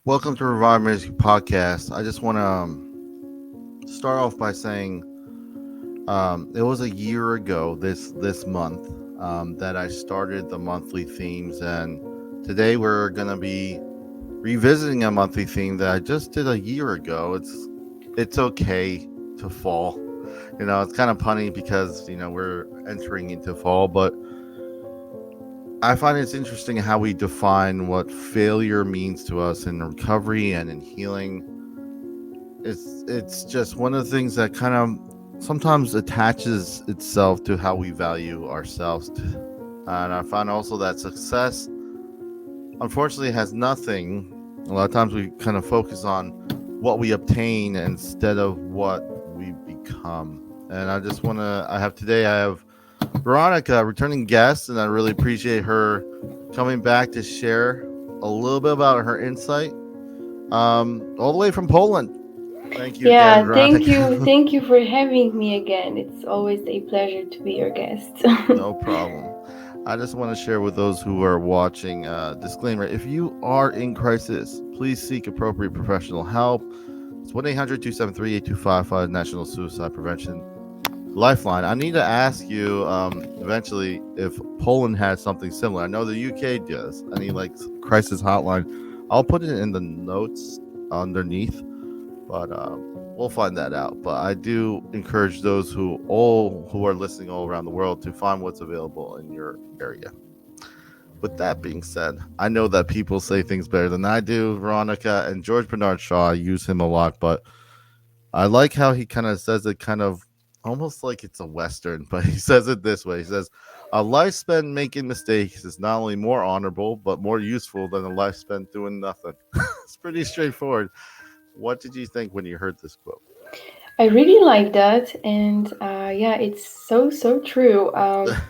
Welcome to Revive Ministries Podcast. I just want to start off by saying it was a year ago this month that I started the monthly themes, and today we're going to be revisiting a monthly theme that I just did a year ago. It's okay to fall. It's kind of punny because we're entering into fall, but I find it's interesting how we define what failure means to us in recovery and in healing. It's just one of the things that kind of sometimes attaches itself to how we value ourselves. And I find also that success, unfortunately, has nothing. A lot of times we kind of focus on what we obtain instead of what we become. And I have Weronika, returning guest, and I really appreciate her coming back to share a little bit about her insight, all the way from Poland. Thank you again, Weronika. Thank you for having me again. It's always a pleasure to be your guest. No problem. I just want to share with those who are watching, disclaimer: if you are in crisis, please seek appropriate professional help. It's 1-800-273-8255, National Suicide Prevention Lifeline. I need to ask you eventually if Poland has something similar. I know the UK does. I need crisis hotline. I'll put it in the notes underneath, but we'll find that out. But I do encourage those who are listening all around the world to find what's available in your area. With that being said, I know that people say things better than I do. Veronica and George Bernard Shaw, I use him a lot, but I like how he kind of says it kind of almost like it's a Western, but he says it this way. He says, a life spent making mistakes is not only more honorable, but more useful than a life spent doing nothing. It's pretty straightforward. What did you think when you heard this quote? I really like that, and it's so true.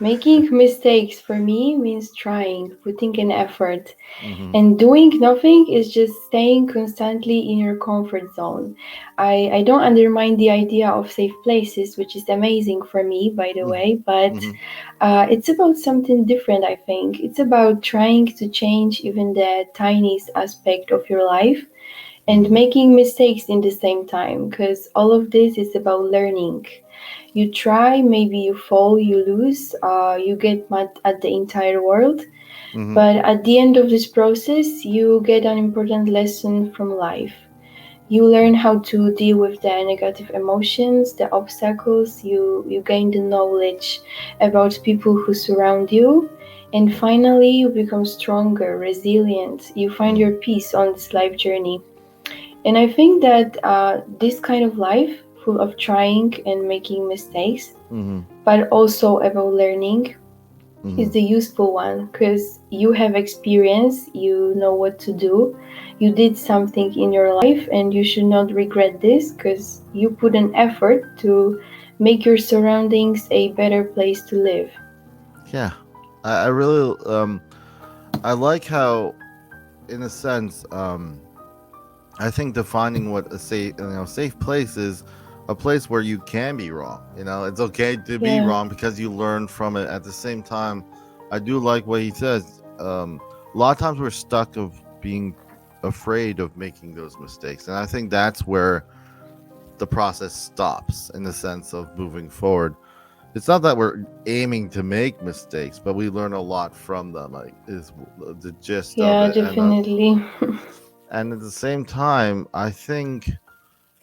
Making mistakes for me means trying, putting an effort, and doing nothing is just staying constantly in your comfort zone. I don't undermine the idea of safe places, which is amazing for me, by the way, but it's about something different. I think it's about trying to change even the tiniest aspect of your life and making mistakes in the same time, because all of this is about learning. You try, maybe you fall, you lose, you get mad at the entire world, but at the end of this process you get an important lesson from life. You learn how to deal with the negative emotions, the obstacles, you gain the knowledge about people who surround you, and finally you become stronger, resilient, you find your peace on this life journey. And I think that this kind of life, full of trying and making mistakes, but also about learning, is the useful one, because you have experience, you know what to do, you did something in your life, and you should not regret this because you put an effort to make your surroundings a better place to live. Yeah, I really I like how, in a sense, I think defining what a safe place is a place where you can be wrong. It's okay to be wrong because you learn from it. At the same time, I do like what he says. A lot of times we're stuck of being afraid of making those mistakes, and I think that's where the process stops in the sense of moving forward. It's not that we're aiming to make mistakes, but we learn a lot from them. Is the gist of it. Definitely. And at the same time, I think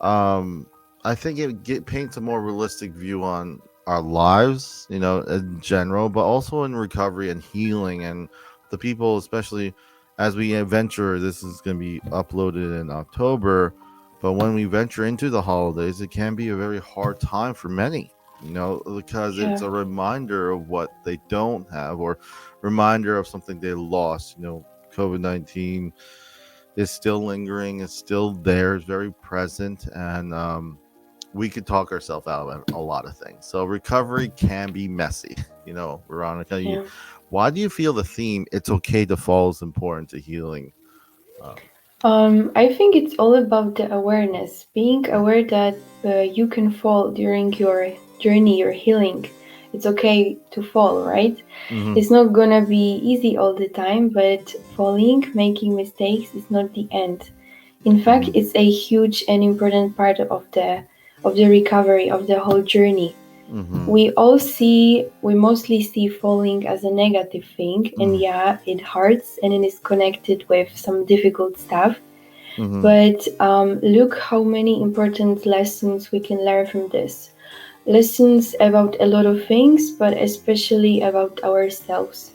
it paints a more realistic view on our lives, in general, but also in recovery and healing, and the people, especially as we venture. This is going to be uploaded in October, but when we venture into the holidays, it can be a very hard time for many, because it's a reminder of what they don't have, or reminder of something they lost. COVID-19 is still lingering, is still there, is very present, and we could talk ourselves out of a lot of things. So recovery can be messy. Veronica, why do you feel the theme "It's okay to fall" is important to healing? I think it's all about the awareness, being aware that you can fall during your journey, your healing. It's okay to fall, right? It's not gonna be easy all the time, but falling, making mistakes is not the end. In fact, it's a huge and important part of the recovery of the whole journey. We mostly see falling as a negative thing, and yeah, it hurts and it is connected with some difficult stuff. But look how many important lessons we can learn from this. Lessons about a lot of things, but especially about ourselves.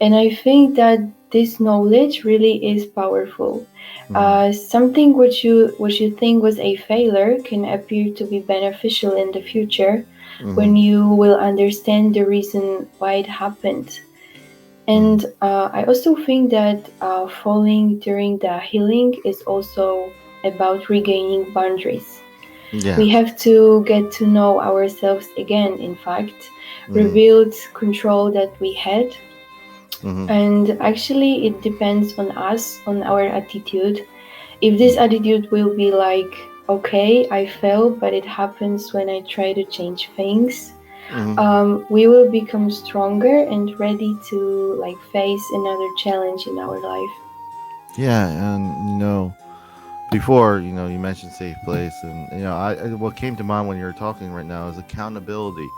And I think that this knowledge really is powerful. Something which you think was a failure can appear to be beneficial in the future when you will understand the reason why it happened. And I also think that falling during the healing is also about regaining boundaries. Yeah. We have to get to know ourselves again, in fact, rebuild control that we had. And actually, it depends on us, on our attitude. If this attitude will be like, okay, I fell, but it happens when I try to change things, we will become stronger and ready to like face another challenge in our life. Yeah, and before you mentioned safe place, and what came to mind when you were talking right now is accountability.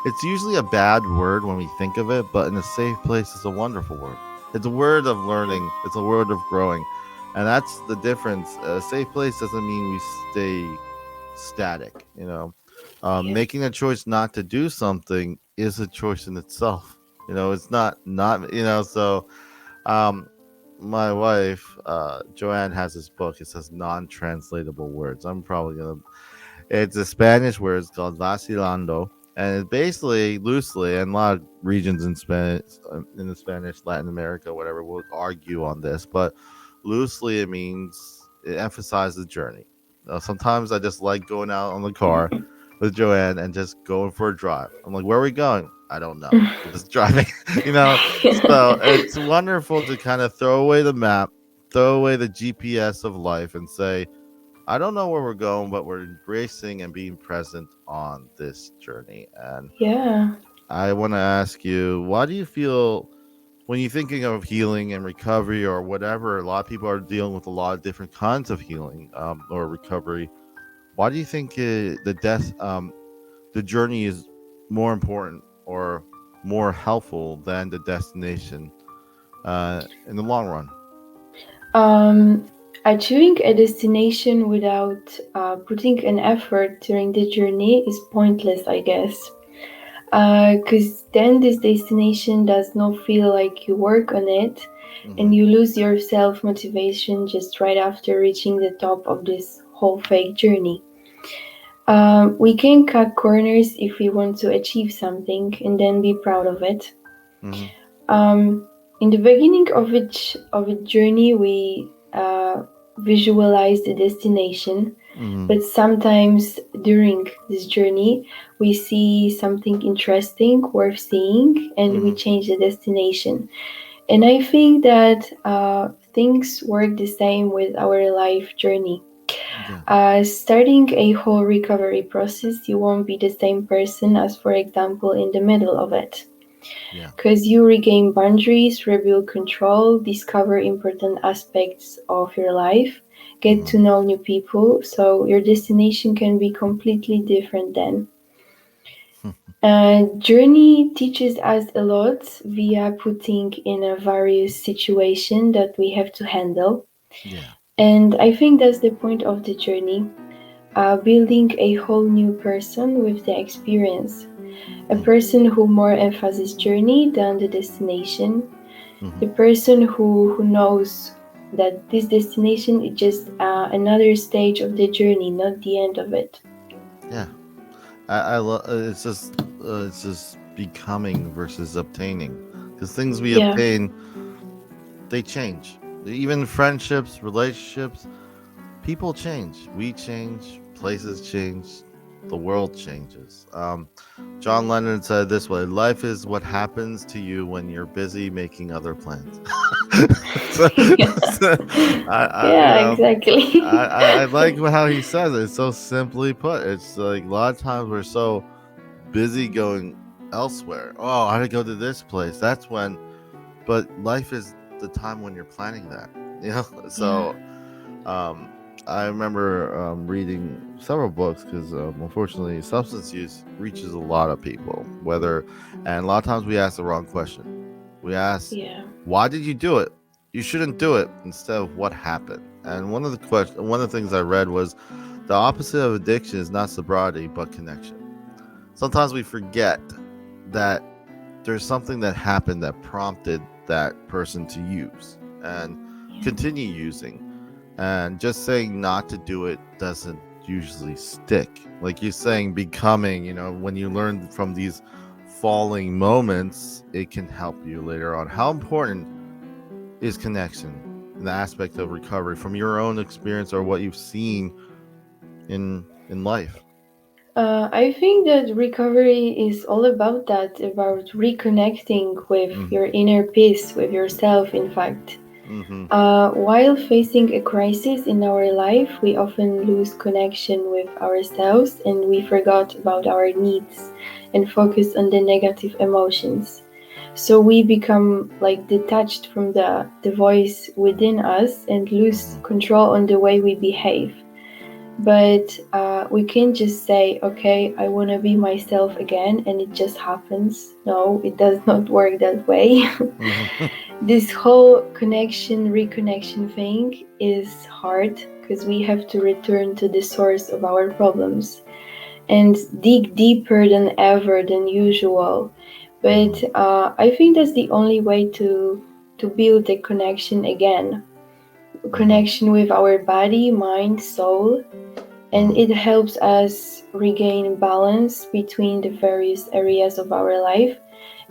It's usually a bad word when we think of it, but in a safe place, it's a wonderful word. It's a word of learning. It's a word of growing, and that's the difference. A safe place doesn't mean we stay static. Yeah. Making a choice not to do something is a choice in itself. It's not. So um, my wife, Joanne, has this book. It says non-translatable words. I'm probably gonna. It's a Spanish word. It's called vacilando, and it basically, loosely, and a lot of regions in Spanish, in the Spanish, Latin America, whatever, will argue on this, but loosely it means it emphasizes the journey. Sometimes I just like going out on the car with Joanne and just going for a drive. I'm like, where are we going? I don't know. We're just driving, you know. So it's wonderful to kind of throw away the map, throw away the GPS of life, and say, I don't know where we're going, but we're embracing and being present on this journey. And Yeah. I want to ask you, why do you feel when you're thinking of healing and recovery or whatever? A lot of people are dealing with a lot of different kinds of healing or recovery. Why do you think the journey is more important or more helpful than the destination in the long run? Um, Achieving a destination without putting an effort during the journey is pointless, I guess. Because then this destination does not feel like you work on it, and you lose your self motivation just right after reaching the top of this whole fake journey. We can cut corners if we want to achieve something and then be proud of it. Mm-hmm. In the beginning of a journey, we visualize the destination, but sometimes during this journey, we see something interesting worth seeing, and we change the destination. And I think that things work the same with our life journey. Starting a whole recovery process, you won't be the same person as, for example, in the middle of it. Yeah. Because you regain boundaries, rebuild control, discover important aspects of your life, get to know new people, so your destination can be completely different then. Journey teaches us a lot via putting in a various situation that we have to handle. Yeah. And I think that's the point of the journey, building a whole new person with the experience. A person who more emphasizes journey than the destination. The person who knows that this destination is just another stage of the journey, not the end of it. Yeah. I love it's just becoming versus obtaining, because things we Yeah. obtain, they change. Even friendships, relationships, people change. We change. Places change. The world changes. John Lennon said it this way: "Life is what happens to you when you're busy making other plans." so, so Yeah, exactly. I like how he says it. It's so simply put. It's like a lot of times we're so busy going elsewhere. Oh, I gotta go to this place. That's when, but life is the time when you're planning that. Yeah. So I remember reading several books because unfortunately, substance use reaches a lot of people. And a lot of times we ask the wrong question. We ask, Yeah. "Why did you do it?" You shouldn't do it instead of what happened. And one of the things I read was the opposite of addiction is not sobriety but connection. Sometimes we forget that there's something that happened that prompted that person to use and Yeah. continue using. And just saying not to do it doesn't usually stick. Like you're saying, becoming, when you learn from these falling moments, it can help you later on. How important is connection in the aspect of recovery from your own experience or what you've seen in life? I think that recovery is all about that, about reconnecting with Mm-hmm. your inner peace, with yourself, in fact. Mm-hmm. While facing a crisis in our life, we often lose connection with ourselves and we forgot about our needs and focus on the negative emotions. So we become like detached from the voice within us and lose Mm-hmm. control on the way we behave. But we can't just say, okay, I want to be myself again, and it just happens. No, it does not work that way. Mm-hmm. This whole connection, reconnection thing is hard because we have to return to the source of our problems and dig deeper than ever than usual. But I think that's the only way to build a connection again, Mm-hmm. connection with our body, mind, soul, and it helps us regain balance between the various areas of our life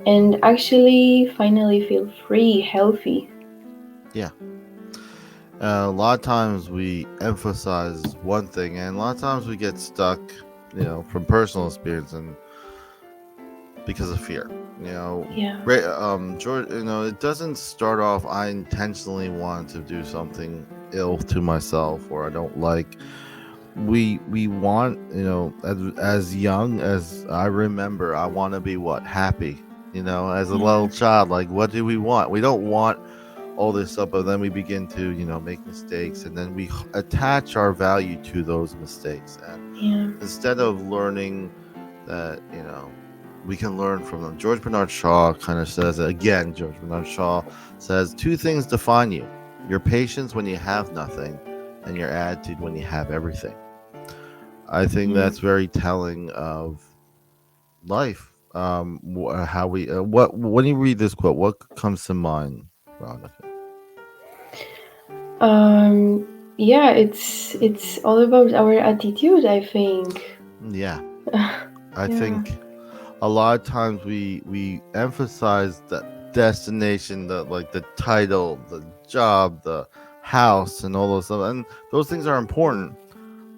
and actually finally feel free, healthy. Yeah. A lot of times we emphasize one thing, and a lot of times we get stuck, from personal experience and because of fear. Yeah. George, it doesn't start off. I intentionally want to do something ill to myself, or I don't like. We want, as young as I remember, I want to be what happy. As a little Yeah. child, like what do we want? We don't want all this stuff, but then we begin to make mistakes, and then we attach our value to those mistakes, and Yeah. instead of learning that we can learn from them. George Bernard Shaw kind of says it again. George Bernard Shaw says two things define you: your patience when you have nothing, and your attitude when you have everything. I think Yeah. that's very telling of life. How we what when you read this quote, what comes to mind, Veronica? Um, yeah, it's all about our attitude, I think. Yeah, I Yeah. think a lot of times we emphasize the destination, the like the title, the job, the house, and all those stuff, and those things are important.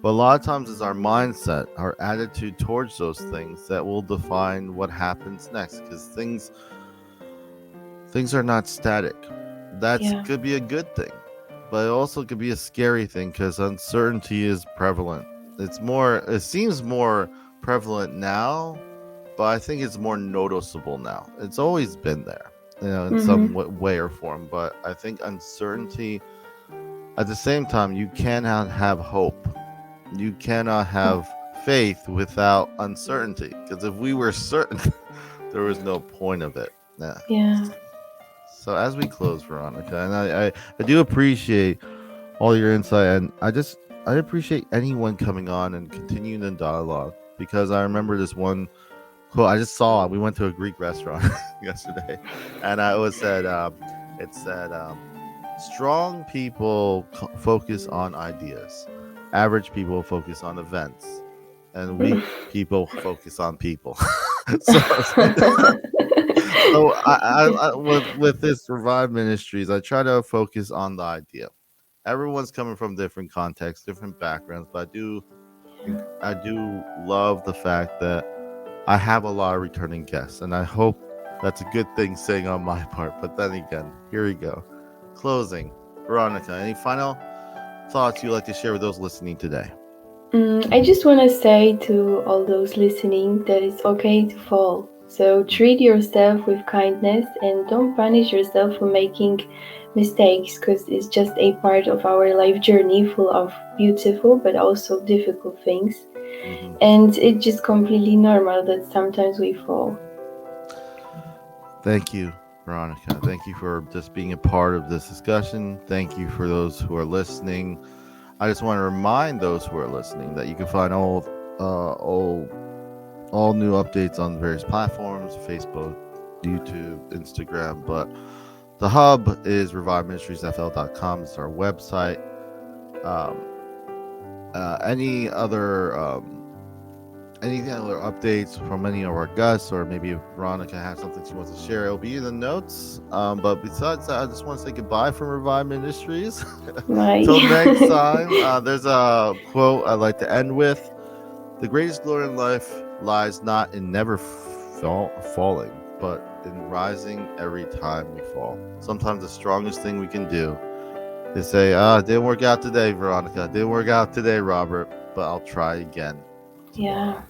But a lot of times it's our mindset, our attitude towards those things that will define what happens next. Because things are not static. That's Yeah. could be a good thing, but it also could be a scary thing because uncertainty is prevalent. It seems more prevalent now, but I think it's more noticeable now. It's always been there, in some Mm-hmm. way or form. But I think uncertainty, at the same time, you cannot have hope. You cannot have faith without uncertainty. Because if we were certain, there was no point of it. Yeah. Yeah. So as we close, Veronica, and I do appreciate all your insight, and I appreciate anyone coming on and continuing the dialogue because I remember this one quote I just saw. We went to a Greek restaurant yesterday, and it said, strong people focus on ideas, average people focus on events, and weak people focus on people. so so with this Revive Ministries, I try to focus on the idea. Everyone's coming from different contexts, different backgrounds, but I do love the fact that I have a lot of returning guests, and I hope that's a good thing saying on my part. But then again, here we go. Closing, Veronica. Any final thoughts you'd like to share with those listening today? I just want to say to all those listening that it's okay to fall. So treat yourself with kindness and don't punish yourself for making mistakes, because it's just a part of our life journey full of beautiful but also difficult things. And it's just completely normal that sometimes we fall. Thank you, Veronica. Thank you for just being a part of this discussion. Thank you for those who are listening. I just want to remind those who are listening that you can find all new updates on various platforms: Facebook, YouTube, Instagram. But the hub is reviveministriesfl.com. It's our website. Any other updates from any of our guests, or maybe if Veronica has something she wants to share, it'll be in the notes. But besides that, I just want to say goodbye from Revive Ministries. Till next time. There's a quote I like to end with: "The greatest glory in life lies not in never falling, but in rising every time we fall." Sometimes the strongest thing we can do is say, it didn't work out today, Veronica. It didn't work out today, Robert, but I'll try again tomorrow. Yeah.